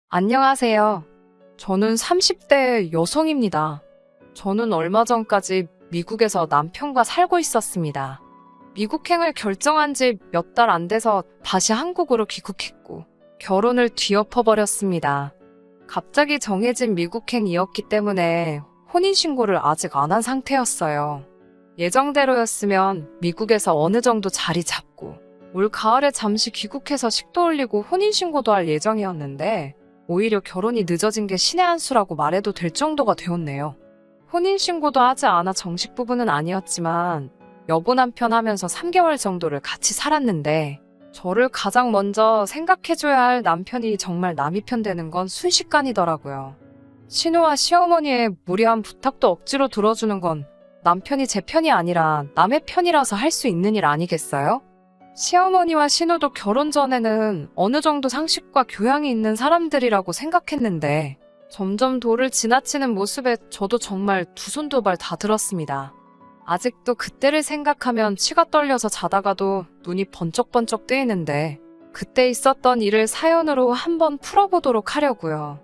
안녕하세요. 저는 30대 여성입니다. 저는 얼마 전까지 미국에서 남편과 살고 있었습니다. 미국행을 결정한 지 몇 달 안 돼서 다시 한국으로 귀국했고, 결혼을 뒤엎어버렸습니다. 갑자기 정해진 미국행이었기 때문에 혼인신고를 아직 안 한 상태였어요. 예정대로였으면 미국에서 어느 정도 자리 잡고, 올 가을에 잠시 귀국해서 식도 올리고 혼인신고도 할 예정이었는데, 오히려 결혼이 늦어진 게 신의 한 수라고 말해도 될 정도가 되었네요. 혼인신고도 하지 않아 정식 부부는 아니었지만 여보 남편 하면서 3개월 정도를 같이 살았는데 저를 가장 먼저 생각해줘야 할 남편이 정말 남이 편 되는 건 순식간이더라고요. 신우와 시어머니의 무리한 부탁도 억지로 들어주는 건 남편이 제 편이 아니라 남의 편이라서 할 수 있는 일 아니겠어요? 시어머니와 신우도 결혼 전에는 어느 정도 상식과 교양이 있는 사람들이라고 생각했는데 점점 도를 지나치는 모습에 저도 정말 두 손 두 발 다 들었습니다. 아직도 그때를 생각하면 치가 떨려서 자다가도 눈이 번쩍번쩍 뜨이는데 그때 있었던 일을 사연으로 한번 풀어보도록 하려고요.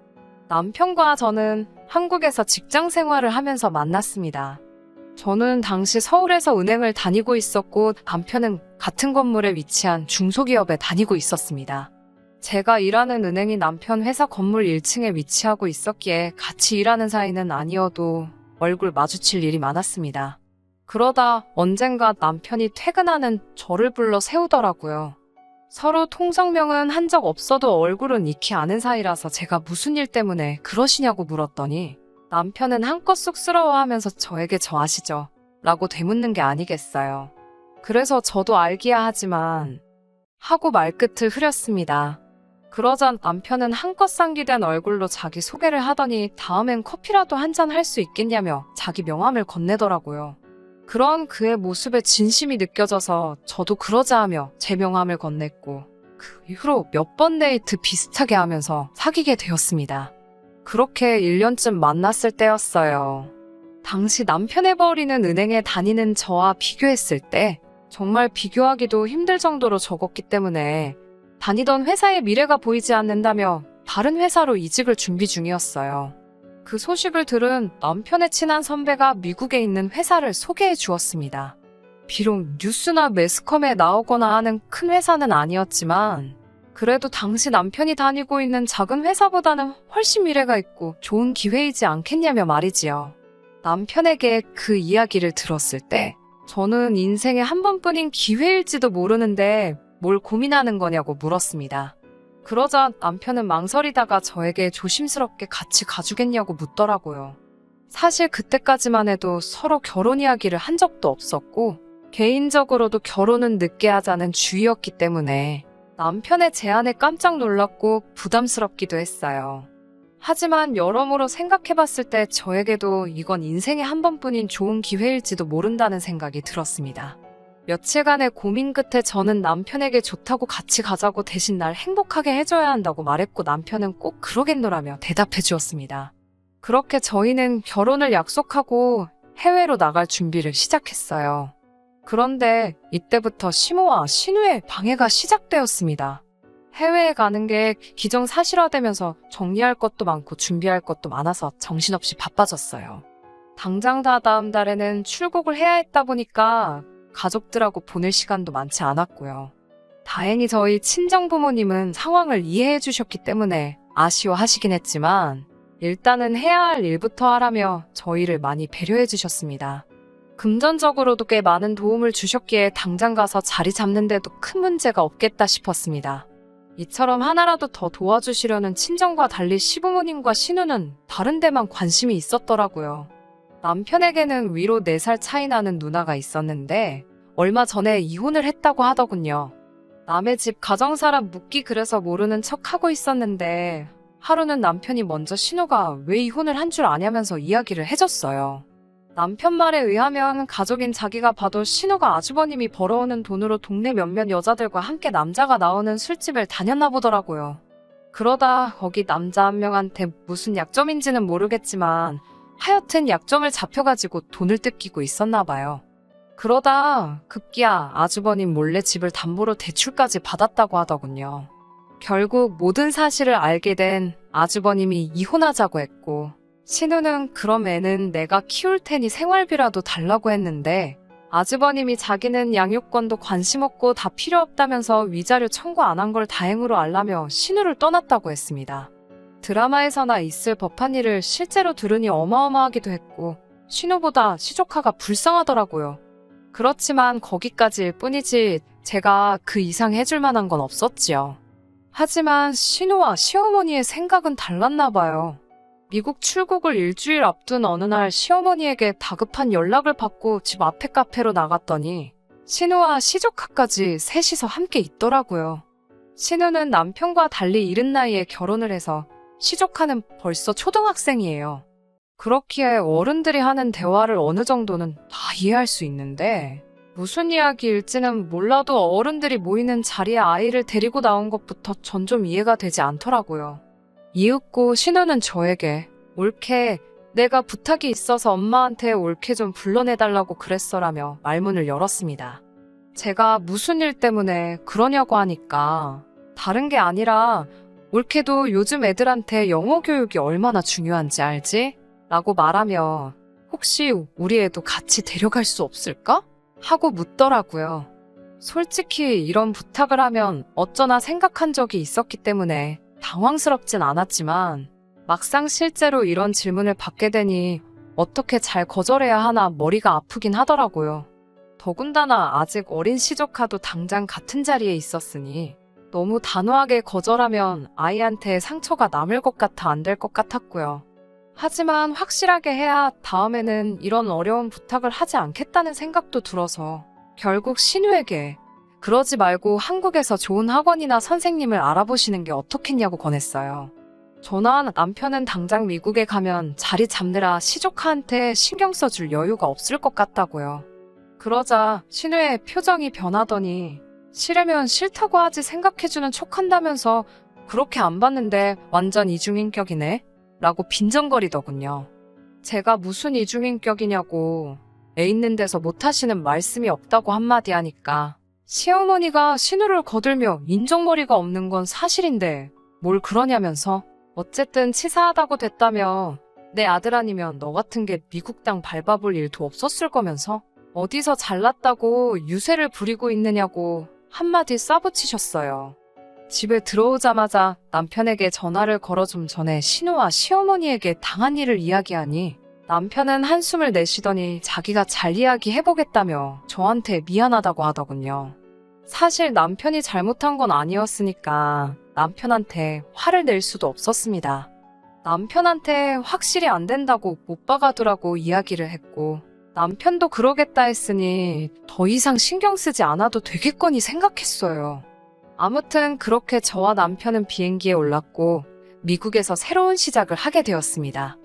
남편과 저는 한국에서 직장 생활을 하면서 만났습니다. 저는 당시 서울에서 은행을 다니고 있었고 남편은 같은 건물에 위치한 중소기업에 다니고 있었습니다. 제가 일하는 은행이 남편 회사 건물 1층에 위치하고 있었기에 같이 일하는 사이는 아니어도 얼굴 마주칠 일이 많았습니다. 그러다 언젠가 남편이 퇴근하는 저를 불러 세우더라고요. 서로 통성명은 한 적 없어도 얼굴은 익히 아는 사이라서 제가 무슨 일 때문에 그러시냐고 물었더니 남편은 한껏 쑥스러워하면서 저에게 저 아시죠? 라고 되묻는 게 아니겠어요. 그래서 저도 알기야 하지만 하고 말끝을 흐렸습니다. 그러자 남편은 한껏 상기된 얼굴로 자기 소개를 하더니 다음엔 커피라도 한잔 할 수 있겠냐며 자기 명함을 건네더라고요. 그런 그의 모습에 진심이 느껴져서 저도 그러자 하며 제 명함을 건넸고 그 이후로 몇 번 데이트 비슷하게 하면서 사귀게 되었습니다. 그렇게 1년쯤 만났을 때였어요. 당시 남편의 버리는 은행에 다니는 저와 비교했을 때 정말 비교하기도 힘들 정도로 적었기 때문에 다니던 회사의 미래가 보이지 않는다며 다른 회사로 이직을 준비 중이었어요. 그 소식을 들은 남편의 친한 선배가 미국에 있는 회사를 소개해 주었습니다. 비록 뉴스나 매스컴에 나오거나 하는 큰 회사는 아니었지만 그래도 당시 남편이 다니고 있는 작은 회사보다는 훨씬 미래가 있고 좋은 기회이지 않겠냐며 말이지요. 남편에게 그 이야기를 들었을 때 저는 인생에 한 번뿐인 기회일지도 모르는데 뭘 고민하는 거냐고 물었습니다. 그러자 남편은 망설이다가 저에게 조심스럽게 같이 가주겠냐고 묻더라고요. 사실 그때까지만 해도 서로 결혼 이야기를 한 적도 없었고 개인적으로도 결혼은 늦게 하자는 주의였기 때문에 남편의 제안에 깜짝 놀랐고 부담스럽기도 했어요. 하지만 여러모로 생각해봤을 때 저에게도 이건 인생에 한 번뿐인 좋은 기회일지도 모른다는 생각이 들었습니다. 며칠간의 고민 끝에 저는 남편에게 좋다고 같이 가자고 대신 날 행복하게 해줘야 한다고 말했고 남편은 꼭 그러겠노라며 대답해 주었습니다. 그렇게 저희는 결혼을 약속하고 해외로 나갈 준비를 시작했어요. 그런데 이때부터 시모와 신우의 방해가 시작되었습니다. 해외에 가는 게 기정사실화되면서 정리할 것도 많고 준비할 것도 많아서 정신없이 바빠졌어요. 당장 다다음 달에는 출국을 해야 했다 보니까 가족들하고 보낼 시간도 많지 않았고요. 다행히 저희 친정부모님은 상황을 이해해 주셨기 때문에 아쉬워하시긴 했지만 일단은 해야 할 일부터 하라며 저희를 많이 배려해 주셨습니다. 금전적으로도 꽤 많은 도움을 주셨기에 당장 가서 자리 잡는 데도 큰 문제가 없겠다 싶었습니다. 이처럼 하나라도 더 도와주시려는 친정과 달리 시부모님과 신우는 다른 데만 관심이 있었더라고요. 남편에게는 위로 4살 차이 나는 누나가 있었는데 얼마 전에 이혼을 했다고 하더군요. 남의 집 가정사람 묻기 그래서 모르는 척하고 있었는데 하루는 남편이 먼저 신우가 왜 이혼을 한 줄 아냐면서 이야기를 해줬어요. 남편 말에 의하면 가족인 자기가 봐도 신우가 아주버님이 벌어오는 돈으로 동네 몇몇 여자들과 함께 남자가 나오는 술집을 다녔나 보더라고요. 그러다 거기 남자 한 명한테 무슨 약점인지는 모르겠지만 하여튼 약점을 잡혀가지고 돈을 뜯기고 있었나 봐요. 그러다 급기야 아주버님 몰래 집을 담보로 대출까지 받았다고 하더군요. 결국 모든 사실을 알게 된 아주버님이 이혼하자고 했고, 신우는 그럼 애는 내가 키울 테니 생활비라도 달라고 했는데, 아주버님이 자기는 양육권도 관심 없고 다 필요 없다면서 위자료 청구 안 한 걸 다행으로 알라며 신우를 떠났다고 했습니다. 드라마에서나 있을 법한 일을 실제로 들으니 어마어마하기도 했고, 신우보다 시조카가 불쌍하더라고요. 그렇지만 거기까지일 뿐이지 제가 그 이상 해줄 만한 건 없었지요. 하지만 신우와 시어머니의 생각은 달랐나 봐요. 미국 출국을 일주일 앞둔 어느 날 시어머니에게 다급한 연락을 받고 집 앞에 카페로 나갔더니 신우와 시조카까지 셋이서 함께 있더라고요. 신우는 남편과 달리 이른 나이에 결혼을 해서 시조카는 벌써 초등학생이에요. 그렇기에 어른들이 하는 대화를 어느 정도는 다 이해할 수 있는데 무슨 이야기일지는 몰라도 어른들이 모이는 자리에 아이를 데리고 나온 것부터 전 좀 이해가 되지 않더라고요. 이윽고 신우는 저에게 올케 내가 부탁이 있어서 엄마한테 올케 좀 불러내달라고 그랬어라며 말문을 열었습니다. 제가 무슨 일 때문에 그러냐고 하니까 다른 게 아니라 올케도 요즘 애들한테 영어 교육이 얼마나 중요한지 알지? 라고 말하며 혹시 우리 애도 같이 데려갈 수 없을까? 하고 묻더라고요. 솔직히 이런 부탁을 하면 어쩌나 생각한 적이 있었기 때문에 당황스럽진 않았지만 막상 실제로 이런 질문을 받게 되니 어떻게 잘 거절해야 하나 머리가 아프긴 하더라고요. 더군다나 아직 어린 시조카도 당장 같은 자리에 있었으니 너무 단호하게 거절하면 아이한테 상처가 남을 것 같아 안 될 것 같았고요. 하지만 확실하게 해야 다음에는 이런 어려운 부탁을 하지 않겠다는 생각도 들어서 결국 신우에게 그러지 말고 한국에서 좋은 학원이나 선생님을 알아보시는 게 어떻겠냐고 권했어요. 저나 남편은 당장 미국에 가면 자리 잡느라 시조카한테 신경 써줄 여유가 없을 것 같다고요. 그러자 신우의 표정이 변하더니 싫으면 싫다고 하지 생각해주는 척한다면서 그렇게 안 봤는데 완전 이중인격이네? 라고 빈정거리더군요. 제가 무슨 이중인격이냐고 애 있는 데서 못하시는 말씀이 없다고 한마디 하니까 시어머니가 신우를 거들며 인정머리가 없는 건 사실인데 뭘 그러냐면서 어쨌든 치사하다고 됐다며 내 아들 아니면 너 같은 게 미국 땅 밟아볼 일도 없었을 거면서 어디서 잘났다고 유세를 부리고 있느냐고 한마디 쏴붙이셨어요. 집에 들어오자마자 남편에게 전화를 걸어 좀 전에 신우와 시어머니에게 당한 일을 이야기하니 남편은 한숨을 내쉬더니 자기가 잘 이야기해보겠다며 저한테 미안하다고 하더군요. 사실 남편이 잘못한 건 아니었으니까 남편한테 화를 낼 수도 없었습니다. 남편한테 확실히 안 된다고 못 봐가두라고 이야기를 했고 남편도 그러겠다 했으니 더 이상 신경 쓰지 않아도 되겠거니 생각했어요. 아무튼 그렇게 저와 남편은 비행기에 올랐고 미국에서 새로운 시작을 하게 되었습니다.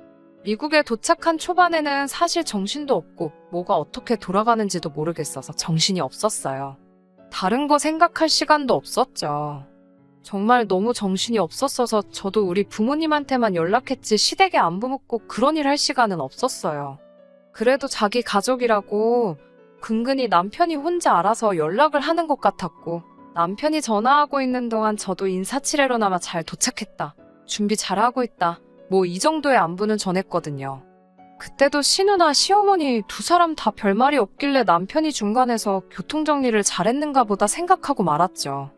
미국에 도착한 초반에는 사실 정신도 없고 뭐가 어떻게 돌아가는지도 모르겠어서 정신이 없었어요. 다른 거 생각할 시간도 없었죠. 정말 너무 정신이 없었어서 저도 우리 부모님한테만 연락했지 시댁에 안부 묻고 그런 일 할 시간은 없었어요. 그래도 자기 가족이라고 근근히 남편이 혼자 알아서 연락을 하는 것 같았고 남편이 전화하고 있는 동안 저도 인사치레로나마 잘 도착했다. 준비 잘하고 있다. 뭐 이 정도의 안부는 전했거든요. 그때도 신우나 시어머니 두 사람 다 별말이 없길래 남편이 중간에서 교통정리를 잘했는가 보다 생각하고 말았죠.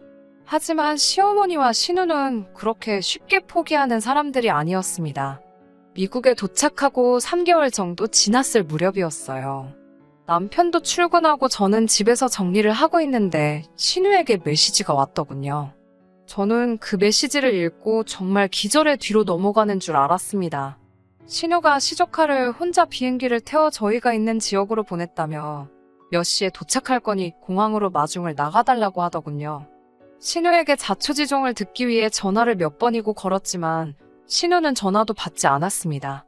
하지만 시어머니와 신우는 그렇게 쉽게 포기하는 사람들이 아니었습니다. 미국에 도착하고 3개월 정도 지났을 무렵이었어요. 남편도 출근하고 저는 집에서 정리를 하고 있는데 신우에게 메시지가 왔더군요. 저는 그 메시지를 읽고 정말 기절의 뒤로 넘어가는 줄 알았습니다. 신우가 시조카를 혼자 비행기를 태워 저희가 있는 지역으로 보냈다며 몇 시에 도착할 거니 공항으로 마중을 나가달라고 하더군요. 신우에게 자초지종을 듣기 위해 전화를 몇 번이고 걸었지만 신우는 전화도 받지 않았습니다.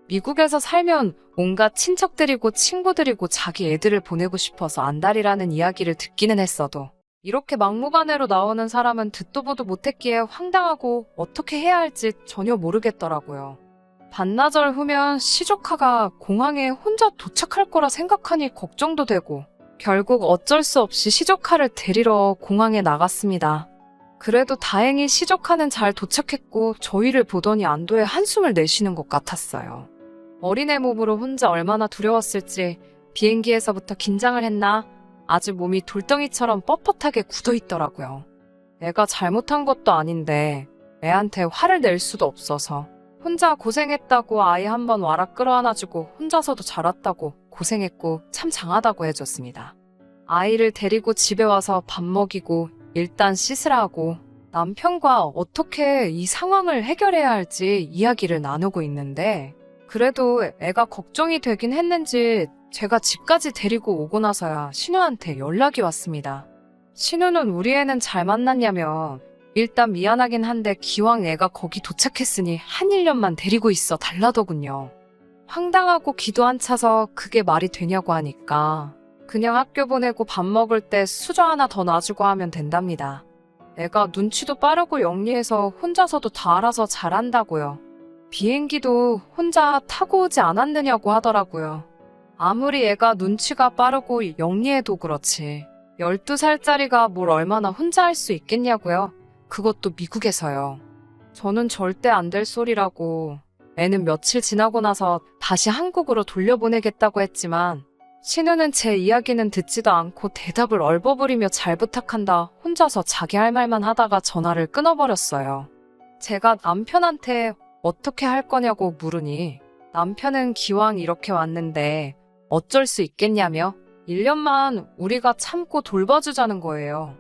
미국에서 살면 온갖 친척들이고 친구들이고 자기 애들을 보내고 싶어서 안달이라는 이야기를 듣기는 했어도 이렇게 막무가내로 나오는 사람은 듣도 보도 못했기에 황당하고 어떻게 해야 할지 전혀 모르겠더라고요. 반나절 후면 시조카가 공항에 혼자 도착할 거라 생각하니 걱정도 되고 결국 어쩔 수 없이 시조카를 데리러 공항에 나갔습니다. 그래도 다행히 시조카는 잘 도착했고 저희를 보더니 안도의 한숨을 내쉬는 것 같았어요. 어린애 몸으로 혼자 얼마나 두려웠을지 비행기에서부터 긴장을 했나 아주 몸이 돌덩이처럼 뻣뻣하게 굳어있더라고요. 애가 잘못한 것도 아닌데 애한테 화를 낼 수도 없어서 혼자 고생했다고 아이 한번 와라 끌어안아주고 혼자서도 잘 왔다고 고생했고 참 장하다고 해줬습니다. 아이를 데리고 집에 와서 밥 먹이고 일단 씻으라 하고 남편과 어떻게 이 상황을 해결해야 할지 이야기를 나누고 있는데 그래도 애가 걱정이 되긴 했는지 제가 집까지 데리고 오고 나서야 신우한테 연락이 왔습니다. 신우는 우리 애는 잘 만났냐며 일단 미안하긴 한데 기왕 애가 거기 도착했으니 한 1년만 데리고 있어 달라더군요. 황당하고 기도 안 차서 그게 말이 되냐고 하니까 그냥 학교 보내고 밥 먹을 때 수저 하나 더 놔주고 하면 된답니다. 애가 눈치도 빠르고 영리해서 혼자서도 다 알아서 잘한다고요. 비행기도 혼자 타고 오지 않았느냐고 하더라고요. 아무리 애가 눈치가 빠르고 영리해도 그렇지 12살짜리가 뭘 얼마나 혼자 할 수 있겠냐고요. 그것도 미국에서요. 저는 절대 안 될 소리라고 애는 며칠 지나고 나서 다시 한국으로 돌려보내겠다고 했지만 신우는 제 이야기는 듣지도 않고 대답을 얼버무리며 잘 부탁한다 혼자서 자기 할 말만 하다가 전화를 끊어버렸어요. 제가 남편한테 어떻게 할 거냐고 물으니 남편은 기왕 이렇게 왔는데 어쩔 수 있겠냐며 1년만 우리가 참고 돌봐주자는 거예요.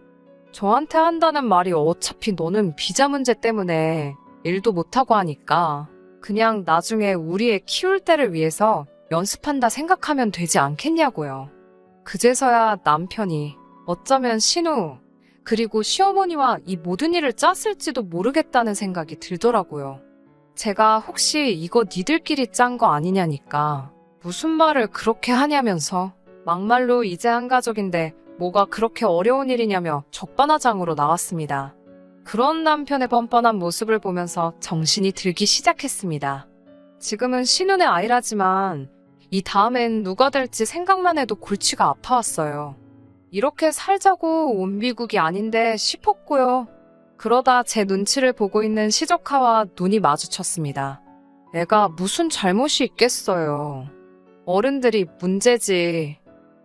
저한테 한다는 말이 어차피 너는 비자 문제 때문에 일도 못하고 하니까 그냥 나중에 우리 애 키울 때를 위해서 연습한다 생각하면 되지 않겠냐고요. 그제서야 남편이 어쩌면 신우 그리고 시어머니와 이 모든 일을 짰을지도 모르겠다는 생각이 들더라고요. 제가 혹시 이거 니들끼리 짠 거 아니냐니까 무슨 말을 그렇게 하냐면서 막말로 이제 한 가족인데 뭐가 그렇게 어려운 일이냐며 적반하장으로 나왔습니다. 그런 남편의 뻔뻔한 모습을 보면서 정신이 들기 시작했습니다. 지금은 신혼의 아이라지만 이 다음엔 누가 될지 생각만 해도 골치가 아파왔어요. 이렇게 살자고 온 미국이 아닌데 싶었고요. 그러다 제 눈치를 보고 있는 시조카와 눈이 마주쳤습니다. 애가 무슨 잘못이 있겠어요. 어른들이 문제지.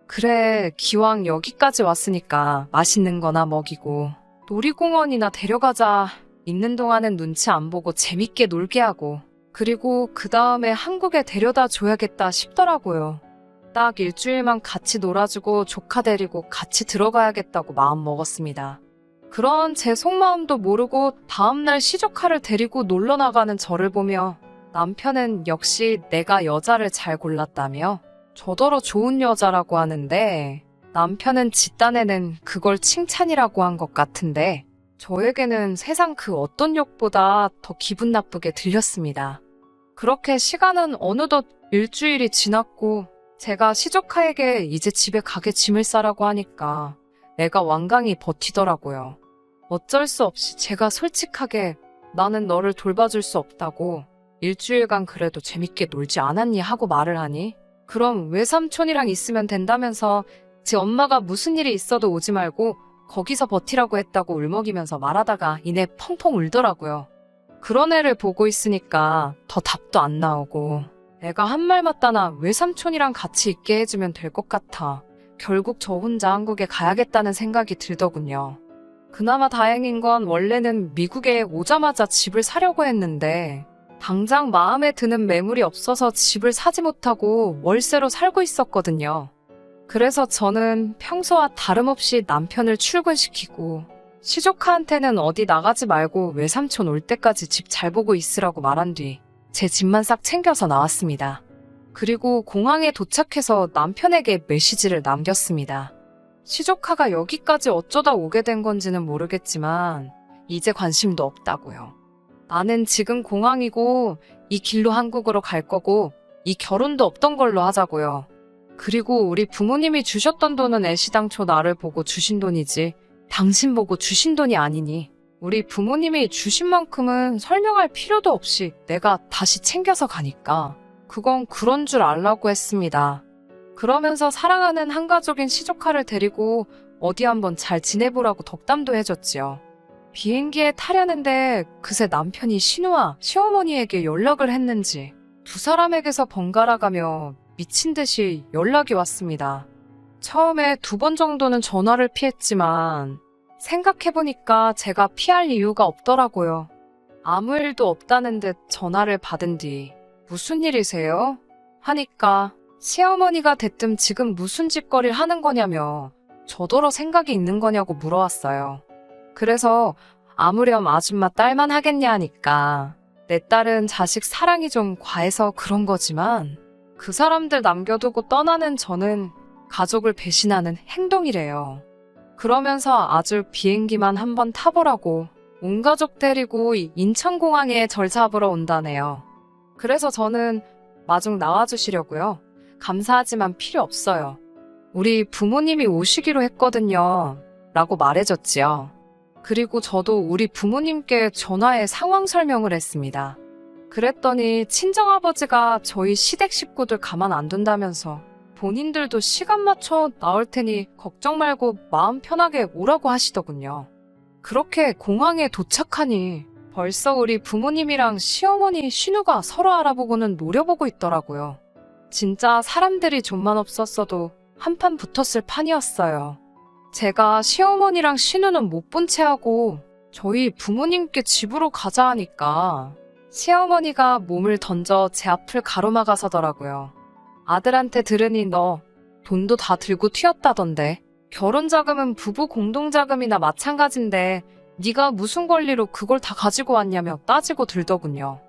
그래, 기왕 여기까지 왔으니까 맛있는 거나 먹이고 놀이공원이나 데려가자. 있는 동안은 눈치 안 보고 재밌게 놀게 하고 그리고 그 다음에 한국에 데려다 줘야겠다 싶더라고요. 딱 일주일만 같이 놀아주고 조카 데리고 같이 들어가야겠다고 마음 먹었습니다. 그런 제 속마음도 모르고 다음날 시조카를 데리고 놀러 나가는 저를 보며 남편은 역시 내가 여자를 잘 골랐다며 저더러 좋은 여자라고 하는데 남편은 지 딴에는 그걸 칭찬이라고 한 것 같은데 저에게는 세상 그 어떤 욕보다 더 기분 나쁘게 들렸습니다. 그렇게 시간은 어느덧 일주일이 지났고 제가 시조카에게 이제 집에 가게 짐을 싸라고 하니까 애가 완강히 버티더라고요. 어쩔 수 없이 제가 솔직하게 나는 너를 돌봐줄 수 없다고 일주일간 그래도 재밌게 놀지 않았니 하고 말을 하니 그럼 외삼촌이랑 있으면 된다면서 지 엄마가 무슨 일이 있어도 오지 말고 거기서 버티라고 했다고 울먹이면서 말하다가 이내 펑펑 울더라고요. 그런 애를 보고 있으니까 더 답도 안 나오고 애가 한 말 맞다나 외삼촌이랑 같이 있게 해주면 될 것 같아 결국 저 혼자 한국에 가야겠다는 생각이 들더군요. 그나마 다행인 건 원래는 미국에 오자마자 집을 사려고 했는데 당장 마음에 드는 매물이 없어서 집을 사지 못하고 월세로 살고 있었거든요. 그래서 저는 평소와 다름없이 남편을 출근시키고 시조카한테는 어디 나가지 말고 외삼촌 올 때까지 집 잘 보고 있으라고 말한 뒤 제 집만 싹 챙겨서 나왔습니다. 그리고 공항에 도착해서 남편에게 메시지를 남겼습니다. 시조카가 여기까지 어쩌다 오게 된 건지는 모르겠지만 이제 관심도 없다고요. 나는 지금 공항이고 이 길로 한국으로 갈 거고 이 결혼도 없던 걸로 하자고요. 그리고 우리 부모님이 주셨던 돈은 애시당초 나를 보고 주신 돈이지 당신 보고 주신 돈이 아니니 우리 부모님이 주신 만큼은 설명할 필요도 없이 내가 다시 챙겨서 가니까 그건 그런 줄 알라고 했습니다. 그러면서 사랑하는 한가족인 시조카를 데리고 어디 한번 잘 지내보라고 덕담도 해줬지요. 비행기에 타려는데 그새 남편이 신우와 시어머니에게 연락을 했는지 두 사람에게서 번갈아가며 미친 듯이 연락이 왔습니다. 처음에 2번 정도는 전화를 피했지만 생각해보니까 제가 피할 이유가 없더라고요. 아무 일도 없다는 듯 전화를 받은 뒤 무슨 일이세요? 하니까 시어머니가 대뜸 지금 무슨 짓거리를 하는 거냐며 저더러 생각이 있는 거냐고 물어왔어요. 그래서 아무렴 아줌마 딸만 하겠냐 하니까 내 딸은 자식 사랑이 좀 과해서 그런 거지만 그 사람들 남겨두고 떠나는 저는 가족을 배신하는 행동이래요. 그러면서 아주 비행기만 한번 타보라고 온 가족 데리고 인천공항에 절 잡으러 온다네요. 그래서 저는 마중 나와주시려고요. 감사하지만 필요 없어요. 우리 부모님이 오시기로 했거든요. 라고 말해줬지요. 그리고 저도 우리 부모님께 전화해 상황 설명을 했습니다. 그랬더니 친정아버지가 저희 시댁 식구들 가만 안 둔다면서 본인들도 시간 맞춰 나올 테니 걱정 말고 마음 편하게 오라고 하시더군요. 그렇게 공항에 도착하니 벌써 우리 부모님이랑 시어머니 신우가 서로 알아보고는 노려보고 있더라고요. 진짜 사람들이 좀만 없었어도 한판 붙었을 판이었어요. 제가 시어머니랑 신우는 못 본 채 하고 저희 부모님께 집으로 가자 하니까 시어머니가 몸을 던져 제 앞을 가로막아서더라고요. 아들한테 들으니 너 돈도 다 들고 튀었다던데. 결혼자금은 부부 공동자금이나 마찬가지인데 네가 무슨 권리로 그걸 다 가지고 왔냐며 따지고 들더군요.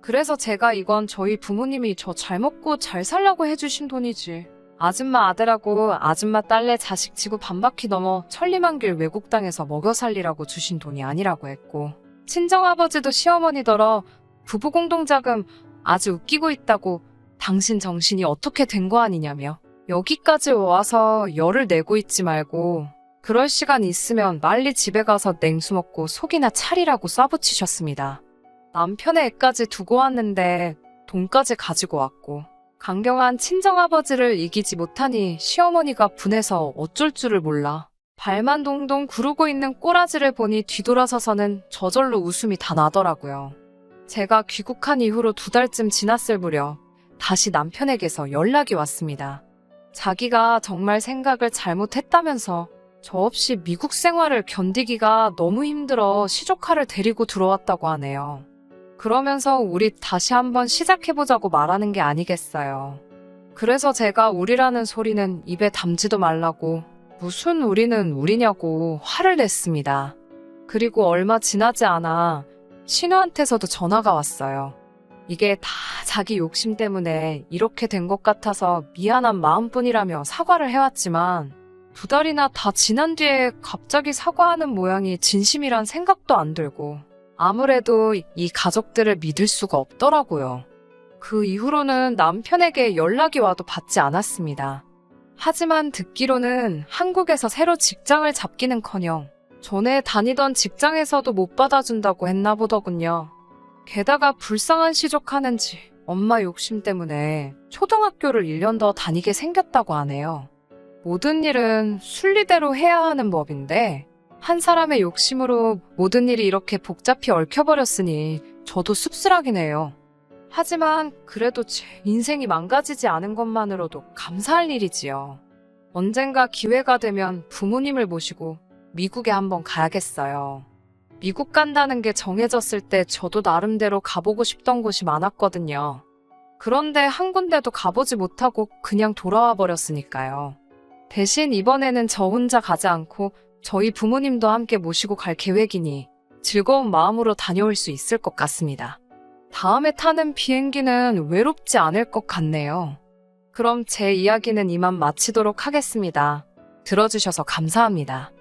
그래서 제가 이건 저희 부모님이 저 잘 먹고 잘 살라고 해주신 돈이지. 아줌마 아들하고 아줌마 딸내 자식 치고 반바퀴 넘어 천리만길 외국 땅에서 먹여 살리라고 주신 돈이 아니라고 했고, 친정아버지도 시어머니더러 부부 공동자금 아주 웃기고 있다고 당신 정신이 어떻게 된 거 아니냐며 여기까지 와서 열을 내고 있지 말고 그럴 시간 있으면 빨리 집에 가서 냉수 먹고 속이나 차리라고 쏴붙이셨습니다. 남편의 애까지 두고 왔는데 돈까지 가지고 왔고 강경한 친정아버지를 이기지 못하니 시어머니가 분해서 어쩔 줄을 몰라 발만 동동 구르고 있는 꼬라지를 보니 뒤돌아서서는 저절로 웃음이 다 나더라고요. 제가 귀국한 이후로 2달쯤 지났을 무렵 다시 남편에게서 연락이 왔습니다. 자기가 정말 생각을 잘못했다면서 저 없이 미국 생활을 견디기가 너무 힘들어 시조카를 데리고 들어왔다고 하네요. 그러면서 우리 다시 한번 시작해보자고 말하는 게 아니겠어요. 그래서 제가 우리라는 소리는 입에 담지도 말라고 무슨 우리는 우리냐고 화를 냈습니다. 그리고 얼마 지나지 않아 신우한테서도 전화가 왔어요. 이게 다 자기 욕심 때문에 이렇게 된 것 같아서 미안한 마음뿐이라며 사과를 해왔지만 2달이나 다 지난 뒤에 갑자기 사과하는 모양이 진심이란 생각도 안 들고 아무래도 이 가족들을 믿을 수가 없더라고요. 그 이후로는 남편에게 연락이 와도 받지 않았습니다. 하지만 듣기로는 한국에서 새로 직장을 잡기는커녕 전에 다니던 직장에서도 못 받아준다고 했나 보더군요. 게다가 불쌍한 시족하는지 엄마 욕심 때문에 초등학교를 1년 더 다니게 생겼다고 하네요. 모든 일은 순리대로 해야 하는 법인데 한 사람의 욕심으로 모든 일이 이렇게 복잡히 얽혀버렸으니 저도 씁쓸하긴 해요. 하지만 그래도 제 인생이 망가지지 않은 것만으로도 감사할 일이지요. 언젠가 기회가 되면 부모님을 모시고 미국에 한번 가야겠어요. 미국 간다는 게 정해졌을 때 저도 나름대로 가보고 싶던 곳이 많았거든요. 그런데 한 군데도 가보지 못하고 그냥 돌아와 버렸으니까요. 대신 이번에는 저 혼자 가지 않고 저희 부모님도 함께 모시고 갈 계획이니 즐거운 마음으로 다녀올 수 있을 것 같습니다. 다음에 타는 비행기는 외롭지 않을 것 같네요. 그럼 제 이야기는 이만 마치도록 하겠습니다. 들어주셔서 감사합니다.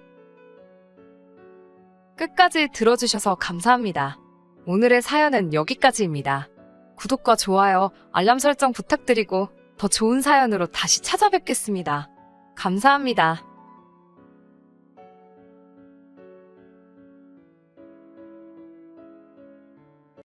끝까지 들어주셔서 감사합니다. 오늘의 사연은 여기까지입니다. 구독과 좋아요, 알람 설정 부탁드리고 더 좋은 사연으로 다시 찾아뵙겠습니다. 감사합니다.